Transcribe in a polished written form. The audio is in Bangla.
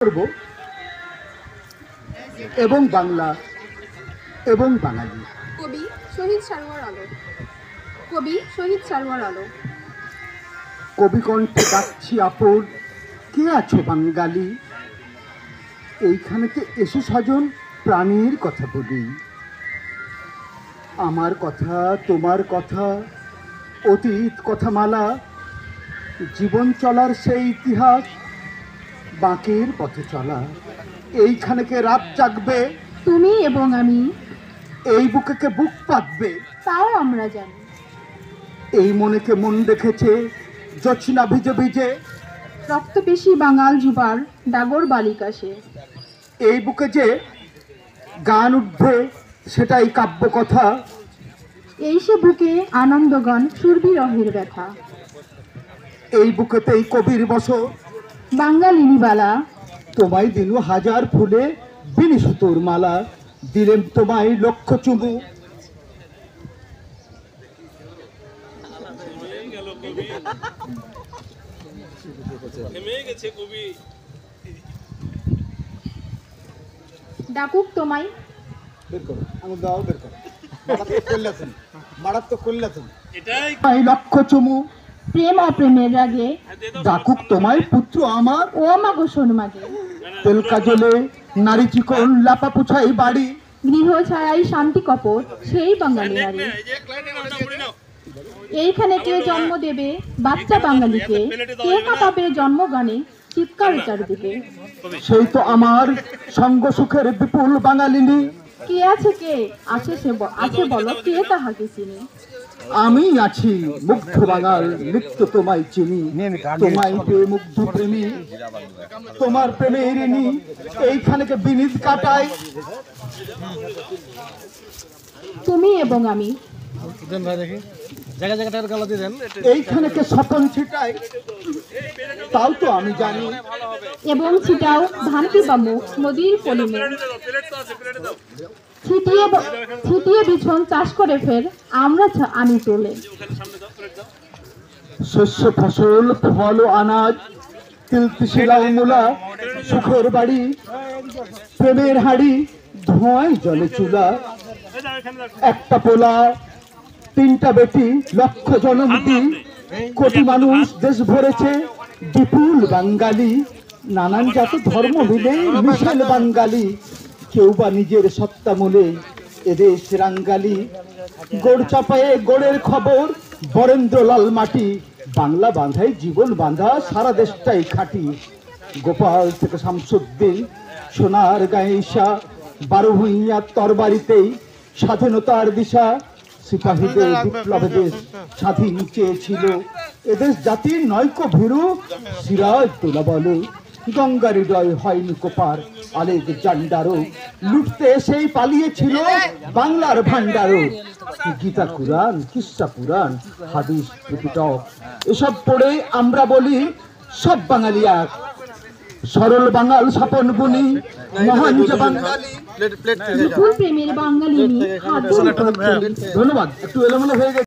করব এবং বাংলা এবং বাঙালি। কবি শহীদ সারোয়ার আলো। কবি শহীদ সারোয়ার আলো। কবি কণ্ঠে ডাকছি আপন, কে আছো বাঙালি? এইখানেতে এসে স্বজন প্রাণীর কথা বলি। আমার কথা, তোমার কথা, অতীত কথামালা, জীবন চলার সেই ইতিহাস, বাঁকের পথে চলা। এইখানেকে রাত জাগবে, তুমি এবং আমি, এই বুকেকে বুক পাতবে, তাও আমরা জানি। এই মনেকে মন রেখেছে জোছনা ভিজে ভিজে, রক্তপেশী বাঙাল যুবার ডাগর বালিকাশে। এই বুকে যে গান উঠবে সেটাই কাব্য কথা, এই সে বুকে আনন্দগান সুরবিরহের ব্যথা। এই বুকেতেই কবির বসো, বাঙালিনী বালা, তোমায় দিলু হাজার ফুলে বিনি সুতোর মালা, দিলেম তোমায় লক্ষ চুমু। ডাকুক তোমায়, বের করো, আমি দাও বের করো, মারাত্মক করলেছেন এটাই লক্ষ চুমু। প্রেম অপ্রেমের রাগে, ডাকুক তোমায় পুত্র আমার, ও মাগো শোন মাগে। তেল কাজলে নারী চিকন লাপা পুছাই বাড়ি, গৃহ ছাড়াই শান্তি কপট সেই বাঙালি নারী। এইখানে কে জন্ম দেবে বাচ্চা বাঙালিকে, কে কাঁপাবে জন্মগানে চিৎকার চারিদিকে। সেই তো আমার সঙ্গ সুখের বিপুল বাঙালিনী, কে আছে কে আছে সে আছে বলো, কে তাহাকে চিনি। আমি আছি মুগ্ধ বাঙাল, নিত্য তোমায় চিনি, তোমায় পেয়ে মুগ্ধ প্রেমী, তোমার প্রেমের ঋণী, এইখানেকে বিনিদ কাটাই। তুমি এবং আমি, এইখানেকে স্বপন ছিটাই, তাও তো আমি জানি। এবং ছিটাও ধানটি বামুক নদীর পলিমে, ছিটিয়ে বিছন চাষ করে ফের আমরা আনি তোলে। শস্য ফসল ফল ও আনাজ, তিলতিশিলা ও মূলা, সুখের বাড়ি প্রেমের হাড়ি, ধোঁয়ায় জলে চুলা। একটা পোলা তিনটা বেটি, লক্ষ জনমতি, কোটি মানুষ দেশ ভরেছে বিপুল বাঙালি। নানান জাতি ধর্ম মিলে মিশেল বাঙালি, কেউ বা নিজের সত্তা মূলে এদেশ রাঙ্গালি। গোড় চাপায়ে গোড়ের খবর, বরেন্দ্রলাল মাটি, বাংলা বাঁধাই জীবন বাঁধা, সারা দেশটাই খাটি। গোপাল থেকে শামসুদ্দিন, সোনার গায়েশা, 12 ভূঁইয়ার তরবারিতেই স্বাধীনতার দিশা। সিপাহীদের বিপ্লবে দেশ স্বাধীন চেয়েছিল, এদেশ জাতির নয়কো ভীরু, সিরাজ তোলা বলে। গঙ্গার হৃদয় হয়নি কোপার, আলেক জান্ডারো, লুটতে এসেই পালিয়েছিল বাংলার ভান্ডারও। গীতা কুরআন, কিসসা পুরাণ, হাদিস ত্রিপিটক, এসব পড়ে আমরা বলি সব বাঙালি এক। সরল বাঙাল স্বপন বুনি, মহান যে বাঙালি। বিপুল প্রেমের বাঙালিনী। ধন্যবাদ, একটু এলোমেলো হয়ে গেছে।